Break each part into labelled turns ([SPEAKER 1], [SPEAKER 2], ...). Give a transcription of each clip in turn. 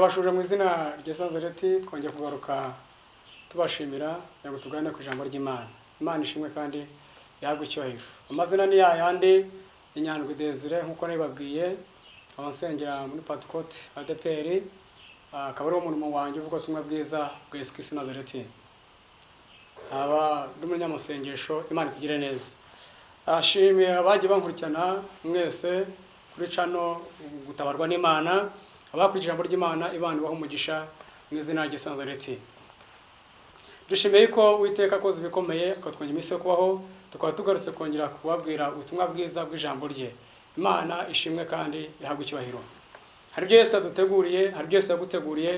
[SPEAKER 1] turabashuje mu izina rya Nazareti twongeye kugaruka tubashimira ngo tugane ku ijambo ry'Imana. Imana ishimwe kandi yagwe icyubahiro. Amazina ni yayandi Inyandwi Desire nkuko nabibabwiye, abansengera muri Pentecote ADPR, akaba ari umuntu wanjye uvuga tumwe bwiza bwa Yesu Kristo Nazareti. Aba n'umunyamasengesho, Imana tugire neza. Ashimiye abaje bankurikirana mwese kuri cano gutabarwa n'Imana, abakurikije ijambo ry'Imana, Imana ibaha umugisha mu izina rya Yesu Nazareti. Dushimiye ko Uwiteka akoze ibikomeye akatwongera iminsi yo kubaho, tukaba tugarutse kongera kubabwira ubutumwa bwiza bw'ijambo rye. Imana ishimwe kandi ihabwe icyubahiro. Hari ibyo Yesu yaduteguriye, hari ibyo Yesu yaguteguriye,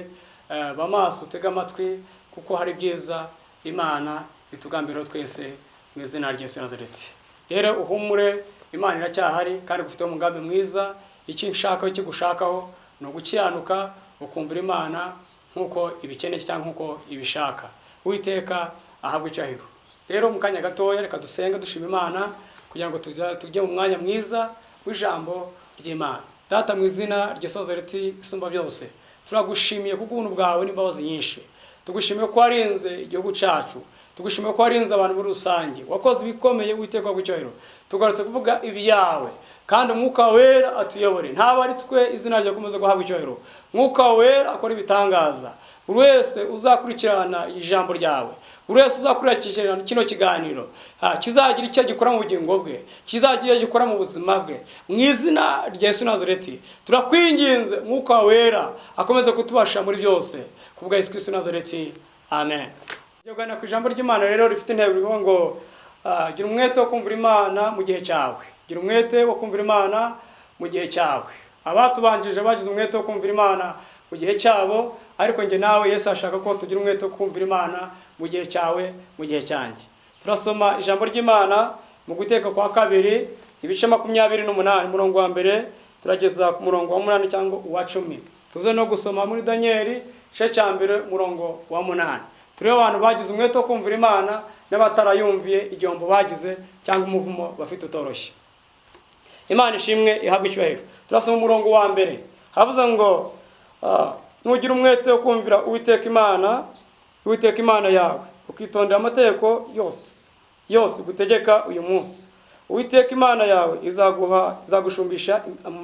[SPEAKER 1] bamaso utega amatwi kuko hari byiza Imana itugambira twese mu izina rya Yesu Nazareti. Rero uhumure, Imana iracyahari kandi gufite umugambi mwiza. Iki nshaka cyo gushakaho no gukiranuka, ukumvira Imana nkuko ibikeneye cyangwa nkuko ibishaka. Uwiteka ahabwe icyubahiro. Rero mu kanya gatoya reka dusenga dushima Imana kugira ngo tujye mu mwanya mwiza w'ijambo ry'Imana. Data mu izina rya Yesu Nazareti isumba byose, turagushimiye kuko ubuntu bwawe n'imbabazi nyinshi. Tugushimiye ko warinze igihugu cyacu, tugushimiye ko warinze abantu muri rusange, wakoze ibikomeye. Uwiteka w'icyubahiro, tugarutse kuvuga ibyawe kandi umwuka wera atuyobore. Ntaba ari twe, izina ryo komeza guhabwa icyubahiro. Mwuka wera akora ibitangaza. Buri wese uzakurikirana ijambo ryawe, buri wese uzakurikirana kino kiganiro, kizagira icyo gikora mu bugingo bwe, kizagira icyo gikora mu buzima bwe. Mu izina rya Yesu Nazareti turakwinginze, mwuka wera akomeze kutubasha muri byose kubwa Yesu Kristo Nazareti. Amen. Yogana ku ijambo ry'Imana rero rifite intego ivuga ngo gira umwete wo kumvira Imana mu gihe cyawe. Gira umwete wo kumvira Imana mu gihe cyawe. Abatubanjije bagize umwete wo kumvira Imana mu gihe cyabo, ariko nge nawe Yesu ashaka ko tugira umwete wo kumvira Imana mu gihe cyawe, mu gihe cyanjye. Turasoma ijambo ry'Imana mu Guteka kwa kabiri ibice 28 umurongo wa mbere turageza ku murongo wa 8 cyangwa wa 10. Tuze no gusoma muri Danieli igice cya mbere umurongo wa 8. Turebe abantu bagize umwete wo kumvira Imana n'abatarayumviye igihombo bagize cyangwa umuvumo bafite utoroshye. Imana ishimwe ihabwe icyubahiro. Turasoma umurongo wa mbere, havuze ngo nugira umwete wo kumvira Uwiteka Imana yawe, ukitondera amategeko yose gutegeka uyu munsi. Uwiteka Imana yawe izagushumbisha mu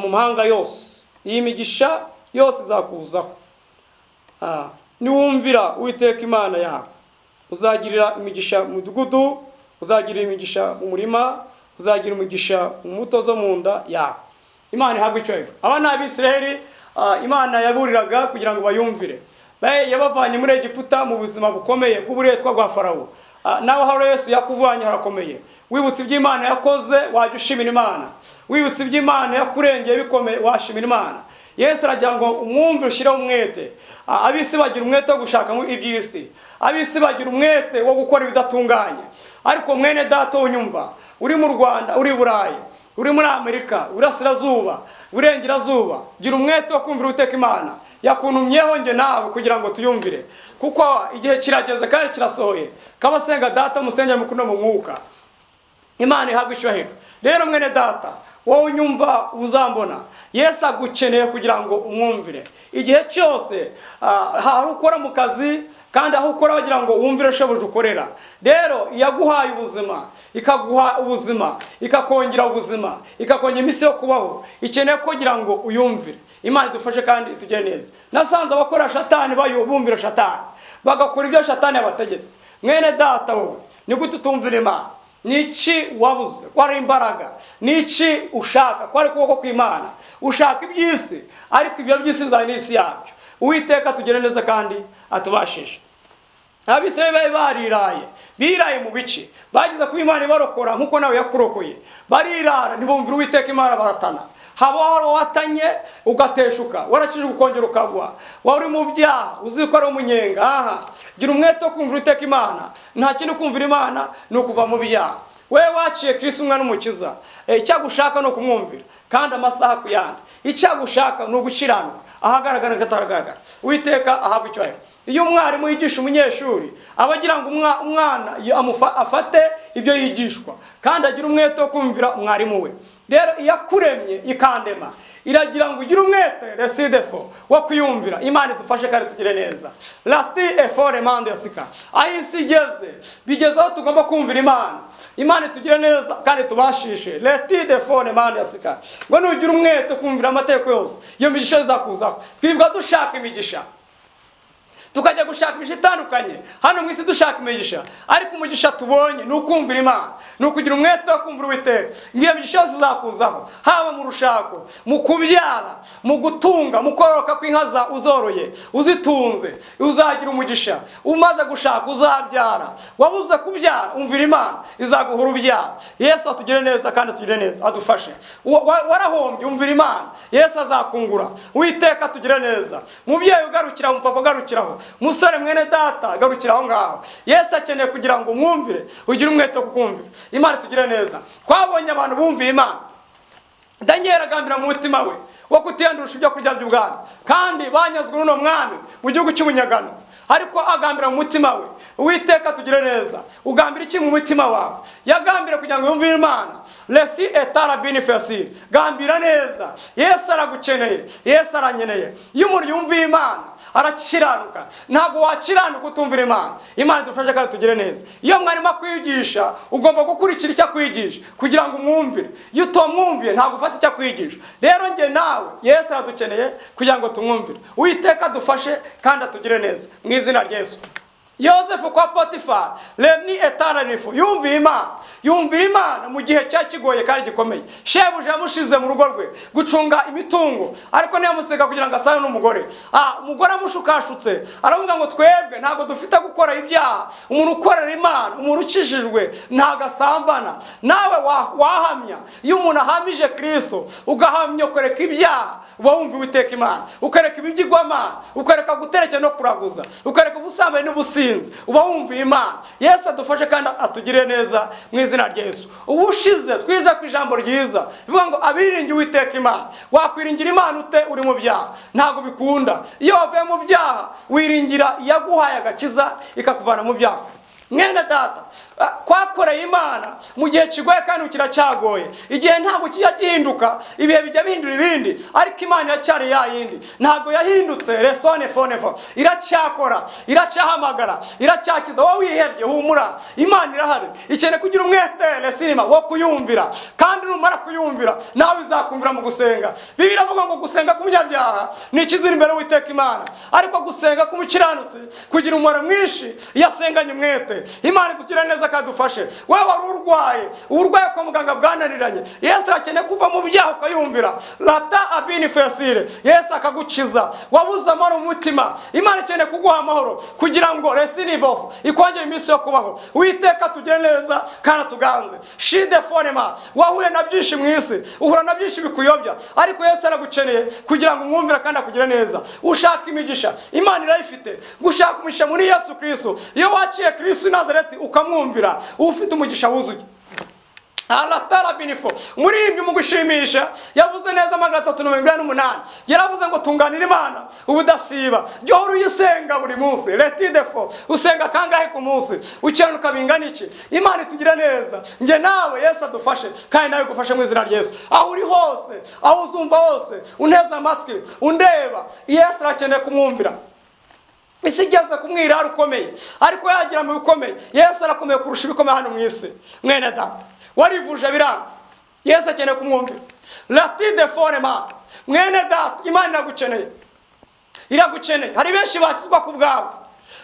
[SPEAKER 1] mahanga yose, iyi migisha yose izakuzaho. Niwumvira Uwiteka Imana yawe, uzagirira imigisha mu mudugudu, uzagirira imigisha mu murima, uzagira imigisha mu mbuto zo mu nda yawe. Imana ihabwe icyubahiro. Aba ni Abisirayeli Imana yaburiraga kugira ngo bayumvire. Yabavanye muri Egiputa mu buzima bukomeye bw'uburetwa bwa Farawo. Nawe aho Yesu yakuvanye harakomeye. Wibutse iby'Imana yakoze wajya ushimira Imana. Wibutse iby'Imana yakurengeye bikomeye washimira Imana. Yesu aragira ngo umwumvire ushireho umwete. Abisi bagira umwete wo gushaka iby'isi. Abisi bagira umwete wo gukora ibidatunganye. Ariko mwene data unyumva, uri mu Rwanda, uri Burayi, uri muri Amerika, Burasirazuba, Burengerazuba, gira umwete wo kumvira Uwiteka Imana yakuntumyeho nge nawe kugira ngo tuyumvire, kuko igihe kirageze kandi kirasohoye. Kabasenga data musengera mukuru mu mwuka. Imana ihabwe icyubahiro. Rero mwene data wowe unyumva uzambona, Yesu agukeneye kugira ngo umwumvire. Igihe cyose hari ukora mu kazi kandi aho ukora bagira ngo wumvire shoboje ukorera. Rero yaguhaye ubuzima, ikaguha ubuzima, ikakongera ubuzima, ikakongera iminsi yo kubaho, ikeneye kugira ngo uyumvire. Imana idufashe kandi tujye neza. Nasanze abakora Satani bayubumvira Satani, bagakora ibyo Satani yabategetse. Mwene data wowe ni gute utumvira Imana? Niki wabuze? Kwari imbaraga. Niki ushaka? Kwari kuboko kw'Imana. Ushaka iby'isi, ariko ibyo by'isi bizana n'isi yabyo. Uwiteka tugire neza kandi atubashishe. Abisirayeli biraye mu bice, bagize ku Imana ibarokora nkuko nawe yakurokoye. Barirara ntibumvira Uwiteka Imana baratana. Haba watanye ugateshuka, warakije ukongera ukagwa, wari mu byaha uziko ari umunyenga. Gira umwete wo kumvira Uwiteka Imana. Nta kintu kumvira Imana ni ukuva mu byaha. Wewe waciye Kristo umwana n'umukiza, icyagushaka no kumwumvira kandi amasaha kuyanda. Icyagushaka no gukiranuka ahagaragara gataragaragara. Uwiteka ahabwe icyubahiro. Iyo umwarimu yigisha umunyeshuri abagira ngo umwana afate ibyo yigishwa kandi agira umwete wo kumvira umwarimu we. Rero yakuremye ikandema, iragira ngo ugire umwete residefo wo kuyumvira. Imana idufashe kandi tugire neza. Lati efore mande yasika. Aho isi igeze bigeze aho tugomba kumvira Imana. Imana tugire neza kandi tubashishe. Lati efore mande yasika. Ngo nugira umwete kumvira amategeko yose, iyo migisha izakuzaho. Twibwa dushaka imigisha, tukajya gushaka imigisha itandukanye hano mu isi dushaka imigisha, ariko umugisha tubonye ni ukumvira Imana, ni ukugira umwete wo kumvira Uwiteka. Ngiyo migisha yose izakuzaho, haba mu rushako, mu kubyara, mu gutunga, mu kororoka kw'inka uzoroye uzitunze, uzagira umugisha. Umaze gushaka uzabyara, wabuze kubyara umvira Imana, izaguha urubyaro. Yesu atugire neza kandi atugire neza, adufashe. Warahombye umvira Imana, Yesu azakungura. Uwiteka atugire neza. Mubyeyi ugarukira, umupapa ugarukiraho, musore mwene data garukira aho ngaho. Yesu akeneye kugira ngo umwumvire, ugire umwete wo kukumvira. Imana tugire neza. Twabonye abantu bumviye Imana. Daniel agambira mu mutima we wo kutiyandurusha ibyo kurya by'ubwami, kandi banyazwe n'uno mwami mu gihugu cy'ubunyagano, ariko agambira mu mutima we. Uwiteka tugire neza. Ugambira iki mu mutima wawe? Yagambira kugira ngo yumvire Imana. Lesi etara binifasir. Gambira neza. Yesu aragukeneye, Yesu aranyeneye. Iyo umuntu yumviye Imana arakiranuka. Ntabwo wakiranuka utumvira Imana. Imana idufashe kandi tugire neza. Iyo mwarimo kwigisha ugomba gukurikira icyo kwigisha kugira ngo umwumvire. Iyo utomwumviye ntabwo ufata icyo kwigisha. Rero nge nawe Yesu aradukeneye kugira ngo tumwumvire. Uwiteka dufashe kandi atugire neza mu izina rya Yesu. Yosefu kwa Potifari, Reni etaranifu, yumvira Imana mu gihe cyakigoye kandi gikomeye. Shebuja yamushize mu rugo rwe gucunga imitungo, ariko ntiyamuseka kugira ngo asane n'umugore. Umugore amushukashutse aravuga ngo twebwe ntabwo dufite gukora ibyaha. Umuntu ukorera Imana, umuntu ukijijwe ntabwo asambana. Nawe wahamya. Iyo umuntu ahamije Kristo ugahamya ukareka ibyaha, uba wumva Uwiteka Imana, ukareka ibigirwamana, ukareka guterekera no kuraguza, ukareka ubusambanyi n'ubusinzi, uba wumva Imana. Yesu adufashe kandi atugire neza mu izina rya Yesu. Ubushize twize ku ijambo ryiza bivuga ngo abiringiye Uwiteka Imana. Wakwiringira Imana ute uri mu byaha? Ntabwo bikunda. Iyo wavuye mu byaha wiringira yaguhaye agakiza ikakuvana mu byaha. Mwene data, kwakoreye Imana mu gihe kigoye kandi kiracyagoye. Igihe ntabwo kijya gihinduka, ibihe bijya bihindura ibindi, ariko Imana iracyari yayindi. Ntabwo yahindutse. Resone fonefo iracyakora, iracyahamagara, iracyakiza. Wowe wihebye humura, Imana irahari. Ikeneye kugira umwete resinima wo kuyumvira, kandi numara kuyumvira nawe izakumvira mu gusenga. Bibiliya iravuga ngo gusenga k'umunyabyaha ni ikizira imbere y'Uwiteka Imana, ariko gusenga k'umukiranutsi kugira umumaro mwinshi iyo asenganye umwete. Imana tugira neza kadufashe. Wewe wari urwaye, uburwaye kwa muganga bwananiranye, Yesu akeneye kuva mu byaha ukayumvira. Lata abini fasire, Yesu akagukiza. Wabuze amahoro mu mutima, Imana ikeneye kuguha amahoro kugira ngo resinivofu ikongera iminsi yo kubaho. Uwiteka tugire neza kandi tuganze. Shide fonema, wahuye na byinshi mu isi, uhura na byinshi bikuyobya, ariko Yesu aragukeneye kugira ngo umwumvire kandi akugire neza. Ushaka imigisha, Imana irayifite. Gushaka umugisha muri Yesu Kristo. Iyo waciye Kristo Nazareti ukamwumvira, ufite umugisha wuzuye. Alatara binifo. Murimbye mu gushimisha yavuze neza 328. Yaravuze ngo tunganira Imana ubudasiba. Jya uyisenga buri munsi. Leti defo. Usenga kangahe ku munsi? Ukiranuka bingana iki? Imana itugira neza. Nge nawe Yesu adufashe kandi nawe gufashe mu izina rya Yesu. Aho uri hose, aho uzumva hose, uneza amatwi, undeba, Yesu arakeneye kumwumvira. Isigeze kumwira ukomeye, ariko yagira mu bikomeye. Yesu arakomeye kurusha ibikomeye hano mu isi. Mwene data, warivuje biranga, Yesu akeneye kumwumvira. Lati de forema, mwene data, Imana iragukeneye. Iragukeneye. Hari benshi bakizwa ku bwawe,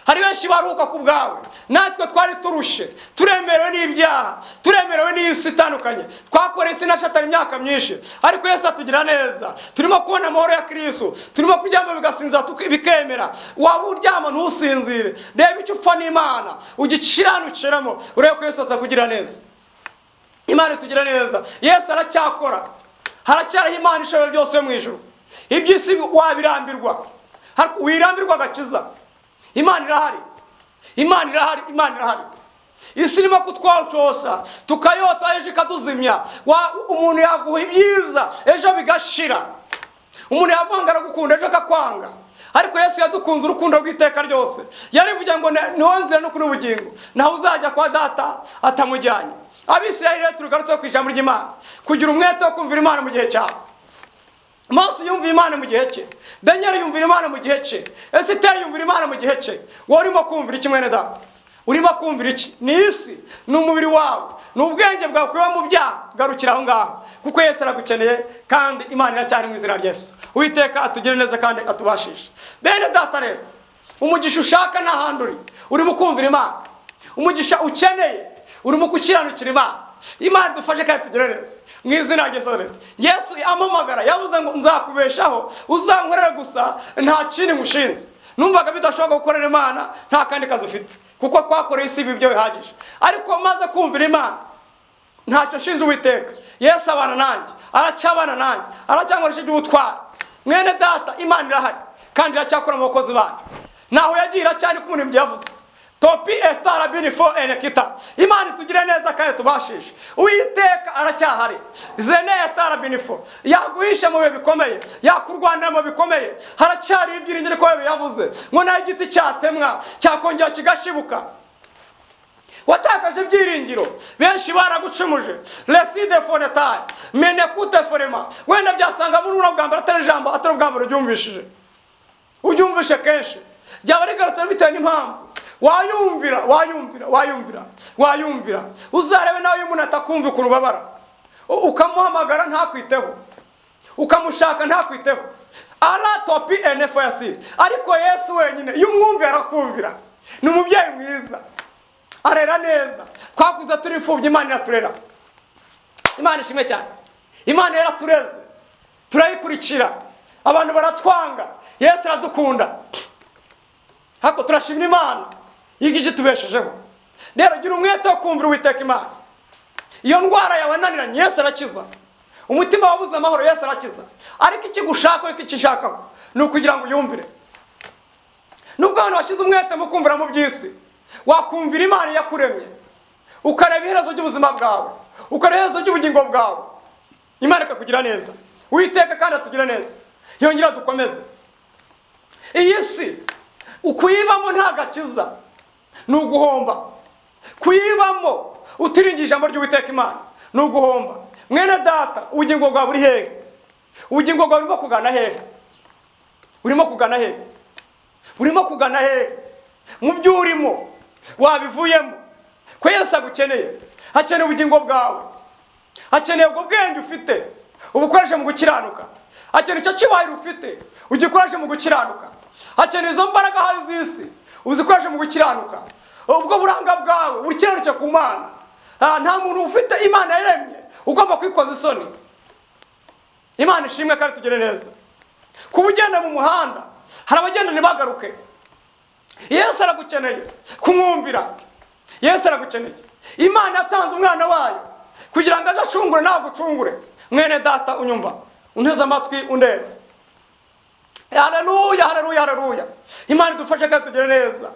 [SPEAKER 1] hari benshi baruhuka ku bwawe. Natwe twari turushe, turemerewe n'ibyaha, turemerewe n'isi itandukanye. Twakoreye isi na Satani imyaka myinshi, ariko Yesu atugira neza. Turimo kubona amahoro ya Kristo, turimo kuryama bigasinza bikemera. Waba uryama ntusinzire, reba icyo upfa n'Imana, ugikiranukiramo, urebe ko Yesu atakugira neza. Imana itugira neza. Yesu aracyakora, haracyariho Imana ishoboye byose yo mu ijuru. Iby'isi wabirambirwa, wirambirwa agakiza. Imana irahari, Imana irahari, Imana irahari. Isi irimo kutwawucosha, tukayota ejo ikatuzimya. Umuntu yaguha ibyiza ejo bigashira. Umuntu yavanga aragukunda ejo akakwanga, ariko Yesu yadukunze urukundo rw'iteka ryose. Yarivuga ngo niho nzira no kuri ubugingo, naho uzajya kwa data atamujyanye. Abisirayeli turugarutse ku ijambo ry'Imana, kugira umwete wo kumvira Imana mu gihe cyawe. Mose yumvira Imana mu gihe cye, Daniel yumvira Imana mu gihe cye, Esiteri yumvira Imana mu gihe cye. Wowe urimo kumvira iki mwene data? Urimo kumvira iki? Ni isi, ni umubiri wawe, ni ubwenge bwawe kuba mu byaha. Garukira aho ngaho, kuko Yesu aragukeneye kandi Imana iracyari mu izina rya Yesu. Uwiteka atugire neza kandi atubashishe. Bene data rero, umugisha ushaka n'ahandi urimo kumvira Imana. Umugisha ukeneye urimo gukiranukira Imana. Imana dufashe kandi tugire neza mu izina rya Yesu. Yesu amamagara yavuze ngo nzakubeshaho, uzankorera gusa, nta kindi ngushinze. Numvaga bidashoboka gukorera Imana nta kandi kazi ufite, kuko twakoreye isi ibyo bihagije. Ariko maze kumvira Imana, ntacyo nshinze Uwiteka. Yesu abana nanjye, aracyabana nanjye, aracyankoresha iby'ubutwari. Mwene data, Imana irahari kandi iracyakora mu bakozi bayo. Naho yagira cyane ko umuntu yavuze. Topi estara binifo enekita. Imana itugire neza kandi tubashishe. Uwiteka aracyahari. Zene estara binifo. Yaguhisha mu bihe bikomeye, yakurwanira mu bikomeye. Haracyari ibyiringiro ko yavuze ngo nta giti cyatemwa cyakongera kigashibuka. Watakaje ibyiringiro, benshi baragucumuje. Reside fonetaye, menekute forema. Wenda byasanga muri uno bwambara atari ijambo, atari ubwambara uryumvishije. Uryumvishe kenshi. Byaba rigarutse bitewe n'impamvu. Wayumvira. Uzarebe nawe iyo umuntu atakumva ku rubabara, ukamuhamagara ntakwiteho, ukamushaka ntakwiteho. Ala topi enefo yasi. Ariko Yesu wenyine iyo umwumvira arakumvira. Ni umubyeyi mwiza, arera neza. Twakuze turi imfubyi, Imana iraturera. Imana ishimwe cyane. Imana yaratureze, turayikurikira. Abantu baratwanga, Yesu aradukunda. Hako turashimira Imana y'iki tubeshejeho. Rero gira umwete wo kumvira Uwiteka Imana. Iyo ndwara yawe naniranye, Yesu arakiza. Umutima wabuze amahoro, Yesu arakiza. Ariko ikigushaka, ariko ikishakaho ni ukugira ngo uyumvire. Nubwo abantu bashize umwete mu kumvira mu by'isi, wakumvira Imana yakuremye, ukareba iherezo ry'ubuzima bwawe, ukareba iherezo ry'ubugingo bwawe. Imana ikakugira neza. Uwiteka kandi atugira neza. Yongera dukomeze. Iyi si ukuyibamo nta gakiza, ni uguhomba. Kuyibamo utiringiye ijambo ry'Uwiteka Imana ni uguhomba. Mwene data, ubugingo bwawe buri hehe? Ubugingo bwawe burimo kugana hehe? Burimo kugana hehe? Mu byo urimo wabivuyemo. Ko Yesu agukeneye, hakeneye ubugingo bwawe, hakeneye ubwo bwenge ufite ubukoreshe mu gukiranuka, hakeneye icyo cyubahiro ufite ugikoreshe mu gukiranuka, hakeneye izo mbaraga z'isi uzikoreshe mu gukiranuka. Ubwo buranga bwawe ukiranuke ku Mana. Nta muntu ufite Imana yaremye ugomba kwikoza isoni. Imana ishimwe kandi tugire neza. Kuba ugenda mu muhanda, hari abagenda ntibagaruke. Yesu aragukeneye kumwumvira. Yesu aragukeneye. Imana yatanze umwana wayo kugira ngo agacungure nawe gucungure. Mwene data unyumva, unteze amatwi undebe. Haleluya. Imana idufashe kandi tugire neza.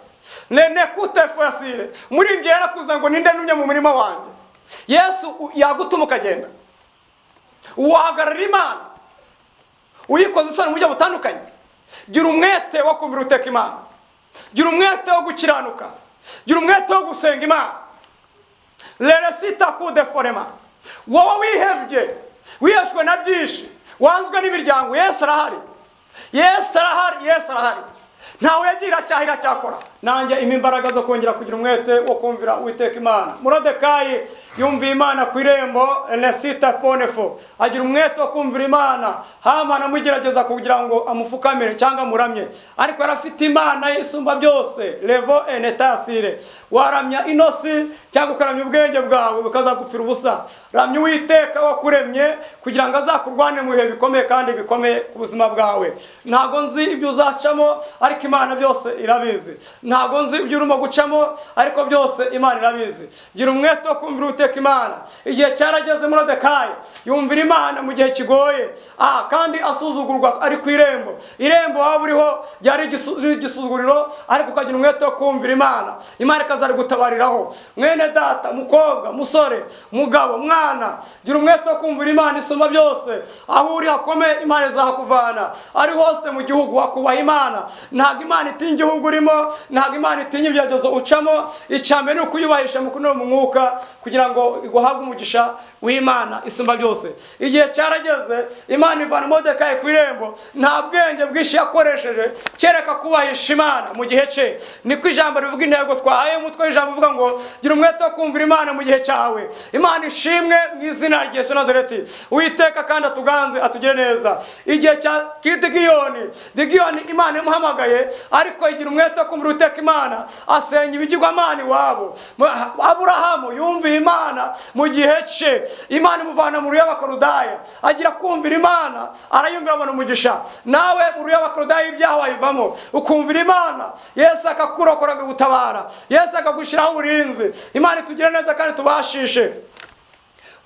[SPEAKER 1] Nene kutefu yasire. Muri ibyo yarakuza ngo ninde numye mu murima wanjye. Yesu yagutuma ukagenda. Uwahagarara Imana, uyikoze isoni mu buryo butandukanye. Gira umwete wo kumvira Uwiteka Imana. Gira umwete wo gukiranuka. Gira umwete wo gusenga Imana. Leresita kude forema. Wowe wihebye, wiheshwe na byinshi, wanzwe n'imiryango, Yesu arahari. Ntawe yagira cyahira cyakora. Nanjye imimbaraga zo kongera kugira umwete wo kumvira Uwiteka Imana. Morodekayi yumviye Imana ku irembo, Lesita ponefo. Agira umwete wo kumvira Imana. Hamana amugerageza kugira ngo amufukamire cyangwa amuramye. Ariko yarafite Imana isumba byose. Levo enetasire. Waramya inosi cyangwa ukaramya ubwenge bwawe bukazagupfira ubusa. Ramya Uwiteka wakuremye kugira ngo azakurwane mu bihe bikomeye kandi bikomeye ku buzima bwawe. Ntago nzi ibyo uzacamo, ariko Imana byose irabizi. Ntago nzi ibyo urimo gucamo, ariko byose Imana irabizi. Gira umwete wo kumvira Uwiteka Imana. Igihe cyarageze Morodekayi yumvira Imana mu gihe kigoye, kandi asuzugurwa ari ku irembo. Irembo waba uriho ryari igisuzuguriro, ariko ukagira umwete wo kumvira Imana. Imana ikazari gutabariraho. Mwene data, mukobwa, musore, mugabo, mwana, gira umwete wo kumvira Imana isumba byose. Aho uri hakomeye, Imana izahakuvana. Ari hose mu gihugu wakubaha Imana. Ntabwo Imana itinya igihugu urimo, ntabwo Imana itinya ibyagezo ucamo. Icyambere ni ukuyubahisha mu kuno mu mwuka kugira ngo iguhabwe umugisha w'Imana isumba byose. Igihe cyarageze Imana ivana Moridekayi ku irembo, nta bwenge bwinshi yakoresheje kereka kubahisha Imana mu gihe cye. Niko ijambo rivuga, intego twahaye umutwe w'ijambo uvuga ngo gira umwete wo kumvira Imana mu gihe cyawe. Imana ishimwe mu izina rya Yesu Nazareti. Uwiteka kandi atuganze atugire neza. Igihe cya Gideyoni Imana yamuhamagaye, ariko igira umwete wo kumvira Uwiteka Imana, asenya ibigirwamana iwabo. Aburahamu yumviye Imana mu gihe cye, Imana imuvana mu y'Abakaludaya, agira kumvira Imana, arayumvira abona umugisha. Nawe mu y'Abakaludaya ibyaha wayivamo ukumvira Imana, Yesu akakurokora akagutabara, Yesu akagushyiraho uburinzi. Imana itugire neza kandi tubashishe.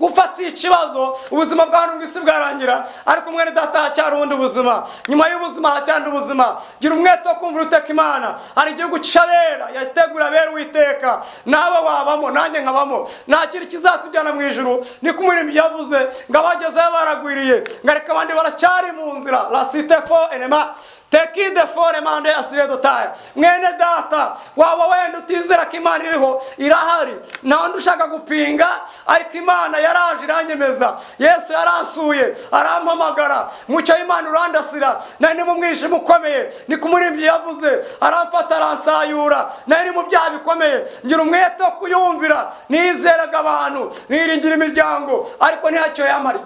[SPEAKER 1] Gupfa si ikibazo, ubuzima bw'abantu bw'isi bwarangira, ariko mwene data hacyari ubundi buzima. Nyuma y'ubuzima haracyari ubuzima. Gira umwete wo kumvira Uwiteka Imana. Hari igihugu cy'abera yategura abera Uwiteka, nawe wabamo, nanjye nkabamo. Nta kintu kizatujyana mu ijuru. Niko umuririmbyi yavuze ngo abagezeyo baragwiriye, ngo ariko abandi baracyari mu nzira. La cité fort enema teki de fore mande asire dotaya. Mwene data, waba wenda utizera ko Imana iriho, irahari. Nta wundi ushaka gupinga, ariko Imana yaraje iranyemeza. Yesu yaransuye arampamagara, mucyo Imana urandasira. Nari mu mwijima ukomeye, niko umuririmbyi yavuze, aramfata aransayura. Nari mu byaha bikomeye, ngira umwete wo kuyumvira. Nizeraga abantu, niringira imiryango, ariko ntacyo yamariye.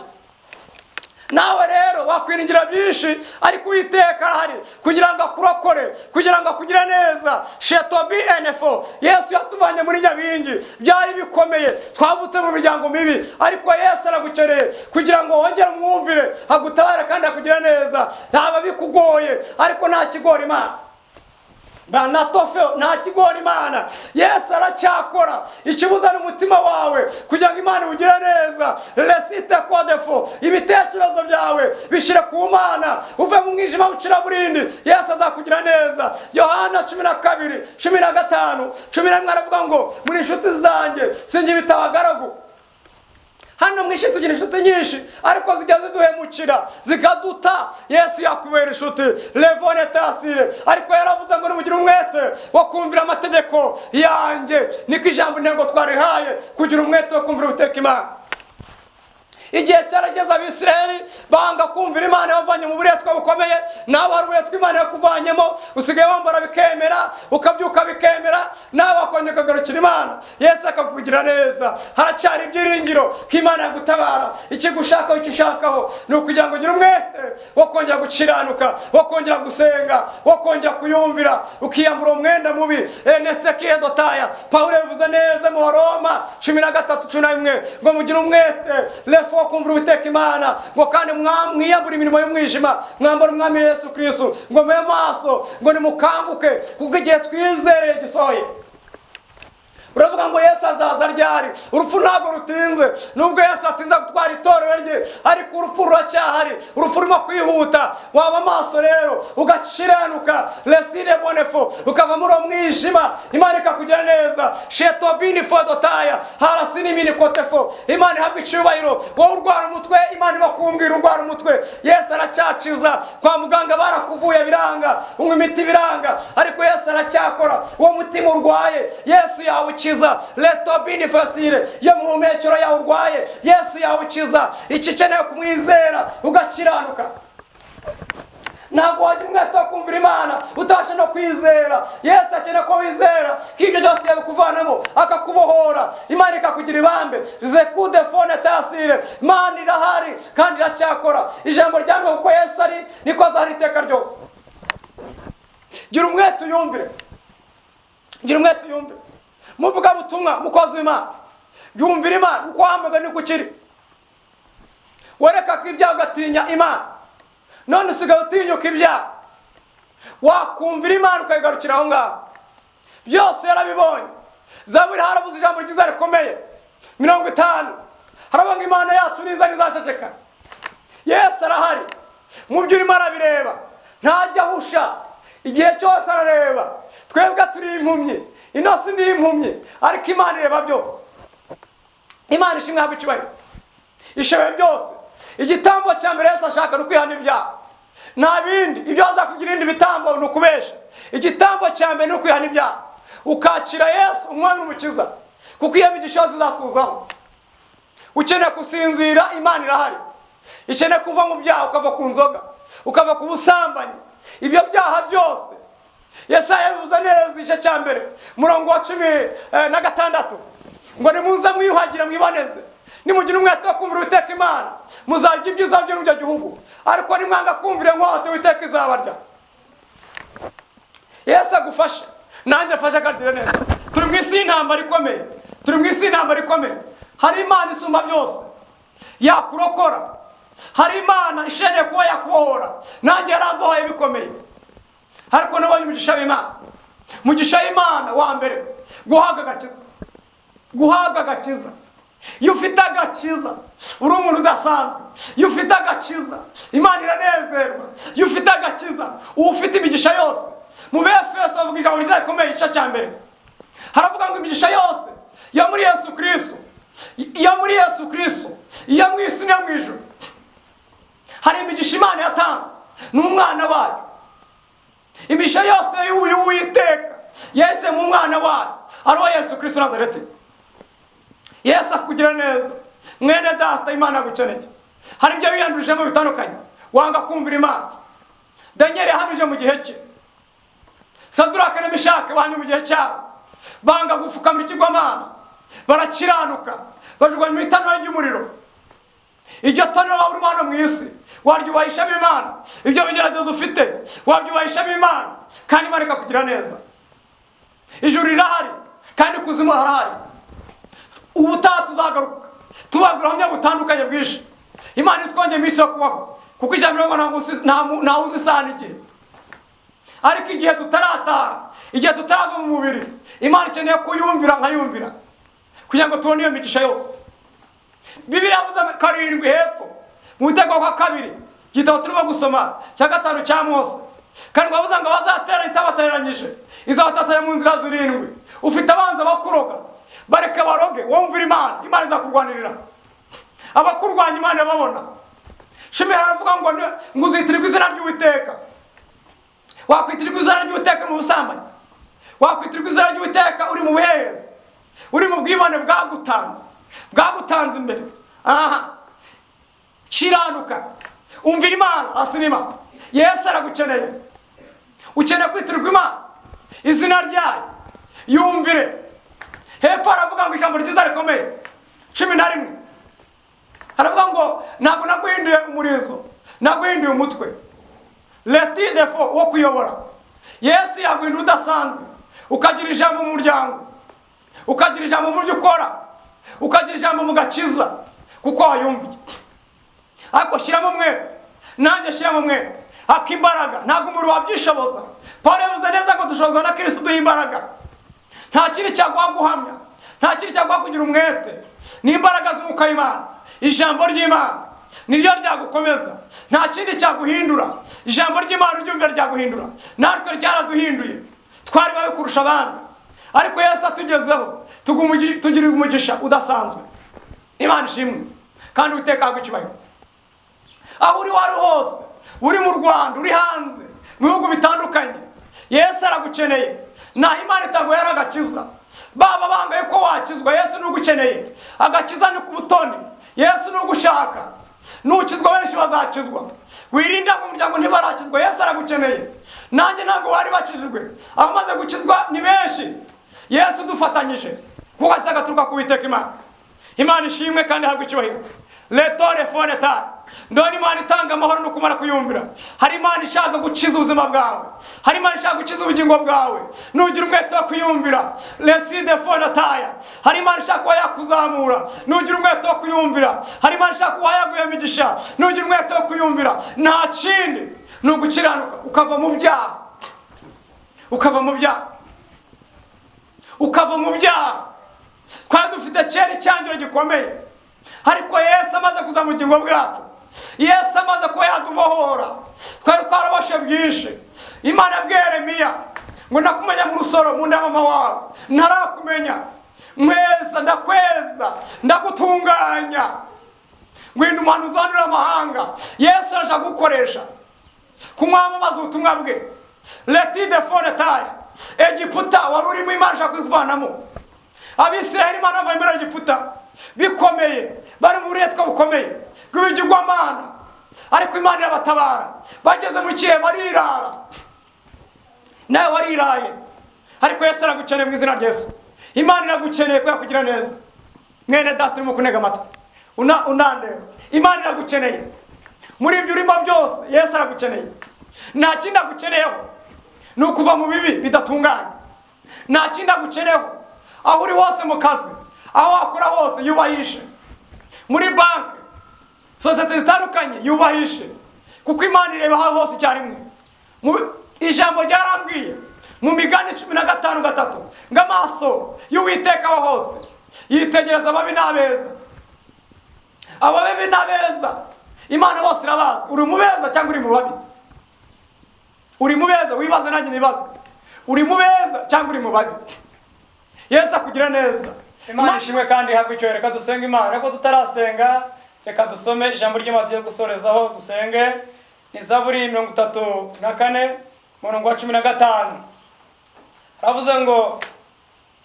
[SPEAKER 1] Nawe rero wakwiringira byinshi, ariko Uwiteka arahari kugira ngo akurokore, kugira ngo akugire neza. Shetobi enfo, Yesu yatuvanye muri Nyabingi, byari bikomeye, twavutse mu miryango mibi, ariko Yesu aragukeneye kugira ngo wongere umwumvire, agutabare kandi akugire neza. Ntaba bikugoye, ariko nta kigora Imana. Banatofeo nta kigora Imana. Yesu aracyakora. Ikibuza n'umutima wawe kugira ngo Imana ugire neza. Resite kodefo, ibitekerezo byawe bishire ku Mana, uve mu mwijima ucira burindi, Yesu azakugira neza. Yohana 12:15 11 aravuga ngo muri inshuti zanjye sinjye bitabagaragu. Hano mwishi tugira inshuti nyinshi, ariko zijya ziduhemukira zikaduta. Yesu yakubera inshuti levone tasire, ariko yaravuze ngo nimugira umwete wo kumvira amategeko yanjye. Niko ijambo intego twarihaye, kugira umwete wo kumvira Uwiteka Imana. Igihe cyarageze Abisirayeli banga kumvira Imana yavanye mu buretwa bukomeye, nawe hari uburetwa Imana yakuvanyemo, usigaye wambara bikemera, ukabyuka bikemera, nawe wakongera ukagarukira Imana, Yesu akakugira neza. Haracyari ibyiringiro ko Imana yagutabara. Ikigushakaho ikishakaho ni ukugira ngo ugire umwete wo kongera gukiranuka, wo kongera gusenga, wo kongera kuyumvira, ukiyambura umwenda mubi. Enesekiye dotaya, Pawulo yavuze neza mu Roma 13:11 ngo mugire umwete lefo kumvira Uwiteka Imana, ngo kandi mwiyambura imirimo y'umwijima, mwambara Umwami Yesu Kristo, ngo mube maso, ngo nimukanguke, kuko igihe twizereye gisohoye. Uravuga ngo Yesu azaza ryari? Urupfu ntabwo rutinze. Nubwo Yesu atinze gutwara itorero rye, ariko urupfu ruracyahari, urupfu rurimo kwihuta. Waba maso rero ugakiranuka, lesire bonefo, ukava muri umwijima, Imana ikakugira neza. Shetobini fodotaya harasini mini kotefo, Imana ihabwa icyubahiro. Wowe urwara umutwe, Imana ibakumbwira urwara umutwe, Yesu aracyakiza. Kwa muganga barakuvuye biranga, unywa imiti biranga, ariko Yesu aracyakora. Uwo mutima urwaye, Yesu yawukiza. Letobini fasire, yo muhumekero yawe urwaye, Yesu yawukiza. Ikikeneye kumwizera ugakiranuka. Ntabwo wagira umwete wo kumvira Imana utabasha no kwizera. Yesu akeneye ko wizera, ko ibyo byose yabikuvanamo akakubohora, Imana ikakugira ibambe. Zekude fone tasire, Imana irahari kandi iracyakora. Ijambo ryanjye uko Yesu ari niko azahora iteka ryose. Gira umwete uyumvire, gira umwete uyumvire. Muvuga butumwa mukozi w'Imana, yumvira Imana uko wambaga niko ukiri. Wereka ko ibyaha ugatinya Imana, none usigaye utinyuka ibyaha. Wakumvira Imana ukayigarukira aho ngaho. Byose yarabibonye. Zaburi haravuze ijambo ryiza rikomeye 50, haravuga ngo Imana yacu niza nizaceceka. Yesu arahari, mu byo urimo arabireba, ntajya ahusha, igihe cyose arareba. Twebwe turi impumyi, inosi ni impumyi, ariko Imana ireba byose. Imana ishimwe habwa icyubahiro, ishoboye byose. Igitambo cya mbere Yesu ashaka no kwihana ibyaha, nta bindi. Ibyo azakugira ibindi bitambo ni ukubesha. Igitambo cya mbere ni ukwihana ibyaha, ukakira Yesu umwami n'umukiza, kuko iyo migisha yose izakuzaho. ukeneye gusinzira, Imana irahari. Ukeneye kuva mu byaha, ukava ku nzoga, ukava ku busambanyi, ibyo byaha byose Yesaya yavuze neza igice cya mbere murongo wa 16 ngo nimuze mwiyuhagira mwiboneze, nimugira umwete wo kumvira Uwiteka Imana, muzarya ibyiza byo mu gihugu, ariko nimwanga kumvira inkota Uwiteka izabarya. Yesu agufashe, nanjye mfashe akagire neza. Turi mu isi y'intambara ikomeye, turi mu isi y'intambara ikomeye. Hari Imana isumba byose yakurokora, hari Imana isheneye kuba yakubohora. Nanjye yarambohoye bikomeye, ariko nabonye umugisha w'Imana. Umugisha w'Imana wa mbere, guhabwa agakiza. Guhabwa agakiza. Iyo ufite agakiza uri umuntu udasanzwe. Iyo ufite agakiza Imana iranezerwa. Iyo ufite agakiza uba ufite imigisha yose. Mu Befeso bavuga ijambo rikomeye igice cya mbere, haravuga ngo imigisha yose yo muri Yesu Kristo, iyo muri Yesu Kristo, iyo mu isi no mu ijuru. Hari imigisha Imana yatanze n'umwana wayo. Imigisha yose y'Uwiteka yese mu mwana wayo ariwe Yesu Kristo Nazareti. Yesu akugira neza mwene data, Imana agukeneye. Hari ibyo wiyandujemo bitandukanye, wanga kumvira Imana. Daniel yahamije mu gihe cye, Saduraka na Meshaki banye mu gihe cyabo, banga gupfukamira ikigwamana, barakiranuka, bajugwa mu itanura ry'umuriro. Iryo tanura waba urimo hano mu isi, waryubahishamo Imana. Ibyo bigeragezo ufite wabyubahishamo Imana, kandi Imana ikakugira neza. Ijuru rirahari kandi kuzimu harahari. Ubutaha tuzagaruka tubabwira ubuhamya butandukanye bwinshi. Imana itwongeye iminsi yo kubaho, kuko ijambo nta uzi isaha n'igihe. Ariko igihe tutarataha, igihe tutarava mu mubiri, Imana ikeneye kuyumvira nkayumvira, kugira ngo tubone iyo migisha yose. Bibiliya yavuze 7 hepfo mu Gitabo kwa 2 gitabo turimo gusoma cya 5 cya Mose, kandi bavuze ngo bazatera itabateranyije, izabatatanya mu nzira 7. Ufite abanza bakuroga, bareke baroge, wumvira Imana, Imana izakurwanirira. Abakurwanya Imana babona. Shimira aravuga ngo nguzitirwa izina ry'Uwiteka. Wakwitirwa izina ry'Uwiteka mu busambanyi, wakwitirwa izina ry'Uwiteka uri mu buhehezi, uri mu bwibone bwagutanze imbere. Kiranuka, umvira Imana, asinima. Yesu aragukeneye. Ukeneye kwitirwa Imana, izina ryayo yumvire. Hepfo aravuga ngo ijambo ryiza rikomeye 11, haravuga ngo ntabwo naguhinduye umurizo, naguhinduye umutwe. Leti defo wo kuyobora. Yesu yaguhinduye udasanzwe, ukagira ijambo mu muryango, ukagira ijambo mu byo ukora, ukagira ijambo mu gakiza, kuko wayumviye. Ariko shyiramo umwete, nanjye shyiramo umwete. Akimbaraga ntabwo umuri wabyishoboza. Paulo yavuze neza ko dushobozwa na Kristo duha imbaraga. Nta kindi cyaguha guhamya, nta kindi cyaguha kugira umwete. Ni imbaraga z'Umwuka w'Imana, ijambo ry'Imana niryo ryagukomeza, nta kindi cyaguhindura. Ijambo ry'Imana ryumvira ryaguhindura. Natwe ryaraduhinduye, twari babi kurusha abandi, ariko Yesu atugezeho tugira umugisha udasanzwe. Imana ishimwe kandi Uwiteka agucyubahiro. Aho uri wari hose, uri mu Rwanda, uri hanze, mu bihugu bitandukanye, Yesu aragukeneye. Naho Imana itaguhera agakiza, baba bangaye ko wakizwa, Yesu nugukeneye. Agakiza ni ku butoni, Yesu nugushaka. Nukizwa benshi bazakizwa. Wirinda mu muryango ntibarakizwa, Yesu aragukeneye. Nanjye ntabwo wari bakijijwe, abamaze gukizwa ni benshi. Yesu dufatanyije, kuko azagaturuka ku Uwiteka Imana. Imana ishimwe kandi habwe icyubahiro. Letore foneta. Ndoni Imana itanga amahoro no kumara kuyumvira. Hari Imana ishaka gukiza ubuzima bwawe, hari Imana ishaka gukiza ubugingo bwawe, nugira umwete wo kuyumvira. Leside fonataya. Hari Imana ishaka kuba yakuzamura, nugira umwete wo kuyumvira. Hari Imana ishaka kuba yaguha imigisha, nugira umwete wo kuyumvira. Nta kindi ni ugukiranuka, ukava mu byaha, ukava mu byaha, ukava mu byaha. Twari dufite kera icyangiro gikomeye, ariko Yesu amaze kuza mu bugingo bwacu, Yesu amaze kuba yadubohora, twari twarabashe byinshi. Imana yabwiye Yeremiya ngo nakumenya mu rusoro mu nda mama wawe, ntarakumenya. Mweza ndakweza, ndagutunganya, ngwinda umuhanuzi uzanira amahanga. Yesu araje gukoresha kumwamamaza ubutumwa bwe. Leti de fonetaya. Egiputa wari urimo Imana ishaka kuvanamo. Abisirayeli Imana bava muri Egiputa bikomeye, bari mu buretwa bukomeye bw'ibigirwamana, ariko Imana irabatabara. Bageze mu kihe barirara, nawe wariraye, ariko Yesu aragukeneye mu izina rya Yesu. Imana iragukeneye ko yakugira neza. Mwene data urimo kunega amatwi unandeba, Imana iragukeneye muri ibyo urimo byose. Yesu aragukeneye. Nta kindi agukeneyeho ni ukuva mu bibi bidatunganye. Nta kindi agukeneyeho. Aho uri hose mu kazi, aho wakora hose yubahishe. Muri banki, sosiyete zitandukanye yubahishe, kuko Imana ireba aho hose icyarimwe. Ijambo ryarambwiye mu Migani 15:3 ngo amaso y'Uwiteka aho hose yitegereza ababi n'abeza. Ababi n'abeza Imana bose irabazi. Uri mu beza cyangwa uri mu babi? Uri mu beza, wibaze nanjye nibaze. Uri mu beza cyangwa uri mu babi? Yesu akugira neza. Imana ishimwe kandi ihabwe icyubahiro. Reka dusenge Imana. Ariko tutarasenga, reka dusome ijambo ry'Imana tugiye gusorezaho. Dusenge. Ni Zaburi 34 umurongo wa 15. Haravuze ngo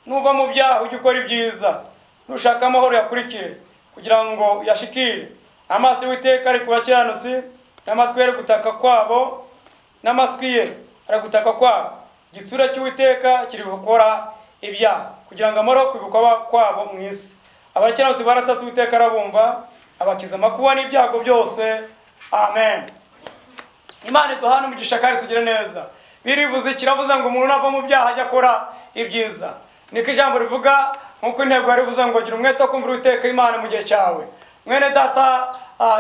[SPEAKER 1] nuva mu byaha ujye ukora ibyiza, nushaka amahoro yakurikire kugira ngo yashikire. Amaso y'Uwiteka ari ku bakiranutsi, n'amatwi ye gutaka kwabo, n'amatwi ye aragutaka kwabo. Igitsura cy'Uwiteka kiri gukora ibyaha kugira ngo amahoro kwibukwa kwabo mu isi. Abakiranutsi baratatse Uwiteka arabumva, abakiza amakuba n'ibyago byose. Amen. Imana iduhane umugisha kandi tugire neza. Birivuze kiravuze ngo umuntu nava mu byaha ajya akora ibyiza. Niko ijambo rivuga, nkuko intego yarivuze ngo gira umwete wo kumvira Uwiteka Imana mu gihe cyawe. Mwene data,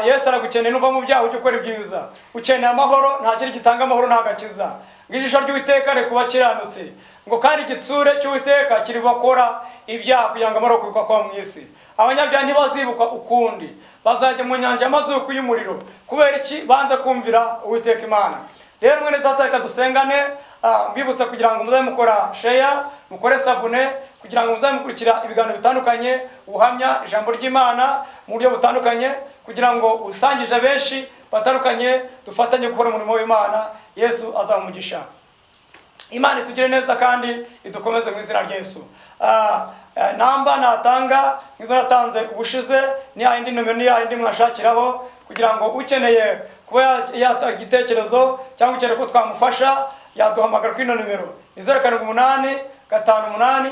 [SPEAKER 1] Yesu aragukeneye. Nuva mu byaha ujye ukora ibyiza. Ukeneye amahoro, nta kindi gitanga amahoro nta gakiza. Ngijisho ry'Uwiteka ari kuba kiranutse, ngo kandi igitsure cy'Uwiteka kiri bakora ibyaha kugira ngo amahoro kwibukwa kwa mu isi. Abanyabyaha ntibazibukwa ukundi, bazajya mu nyanja y'amazuku y'umuriro. Kubera iki? Banze kumvira Uwiteka Imana. Rero mwene data, reka dusengane. Mbibutsa kugira ngo muzabe mukora share, mukore sabune, kugira ngo muzabe mukurikira ibiganiro bitandukanye, ubuhamya ijambo ry'Imana mu buryo butandukanye, kugira ngo usangije benshi batandukanye, dufatanye gukora umurimo w'Imana. Yesu azamugisha. Imana itugire neza kandi idukomeze mu izina rya Yesu. Namba natanga ngizo natanze ubushize, ni yindi numero, ni yindi mwashakiraho, kugira ngo ukeneye kuba yata igitekerezo cyangwa ukeneye ko twamufasha yaduhamagara kuri ino numero. 078 58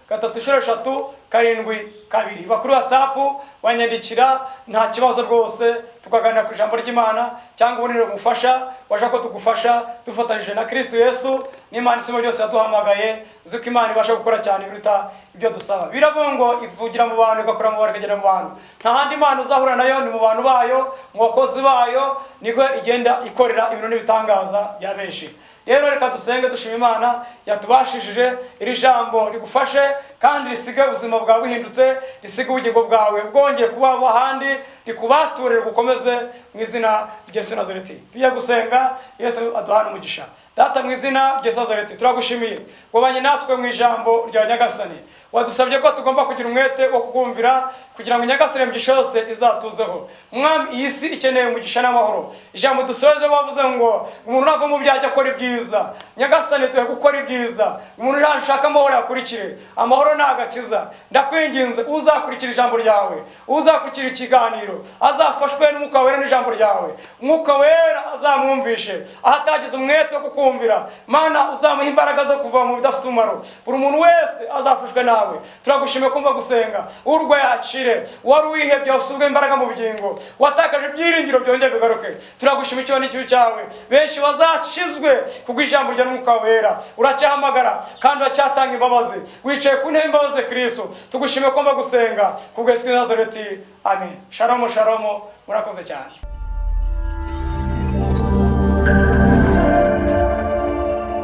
[SPEAKER 1] 3 bakuru WhatsApp wanyandikira, nta kibazo rwose, tukaganira ku ijambo ry'Imana cyangwa ubunire umufasha waje ko tugufasha dufatanyije na Kristo Yesu. N'Imana isimo byose yaduhamagaye, zuko Imana ibasha gukora cyane biruta ibyo dusaba. Biravuga ngo ivugira mu bantu igakora mu bantu ikagera mu bantu. Nta handi Imana uzahura nayo ni mu bantu bayo, mu bakozi bayo, niko igenda ikorera ibintu n'ibitangaza bya benshi. Rero reka dusenge dushima Imana yatubashishije iri jambo rigufashe kandi risige ubuzima bwawe buhindutse, risige ubugingo bwawe bwongeye kuba ahandi, rikubaturire gukomeze mu izina rya Yesu Nazareti. Tugiye gusenga. Yesu aduhane umugisha. Data, mu izina rya Yesu Nazareti turagushimiye wabanye natwe mu ijambo rya Nyagasani. Wadusabye ko tugomba kugira umwete wo kukumvira kugira ngo Nyagasani umugisha yose izatuzeho. Mwami, iyi si ikeneye umugisha n'amahoro. Ijambo dusoje bavuze ngo umuntu nava mu byaha akora ibyiza. Nyagasani duhe gukora ibyiza. Umuntu nashaka amahoro yakurikire, amahoro nagakiza. Ndakwinginze uzakurikira ijambo ryawe, uzakurikira ikiganiro, azafashwe n'Umwuka Wera n'ijambo ryawe. Umwuka Wera azamwumvishe ahatagize umwete wo kukumvira. Mana, uzamuha imbaraga zo kuva mu bidafite umumaro. Buri muntu wese azafashwe nawe. Turagushimiye kumva gusenga. Urwaye akire, wari wihebye usubwe imbaraga mu bugingo, watakaje ibyiringiro byongeye bigaruke. Turagushimiye cyo n'icyuho cyawe. Benshi bazakizwe kubwo ijambo rya Mwuka Wera. Uracyahamagara kandi uracyatanga imbabazi. Wicaye ku ntebe imbabazi Kristo. Tugushimiye kumva gusenga kubwo Yesu Nazareti. Amen. Shalom shalom. Murakoze cyane.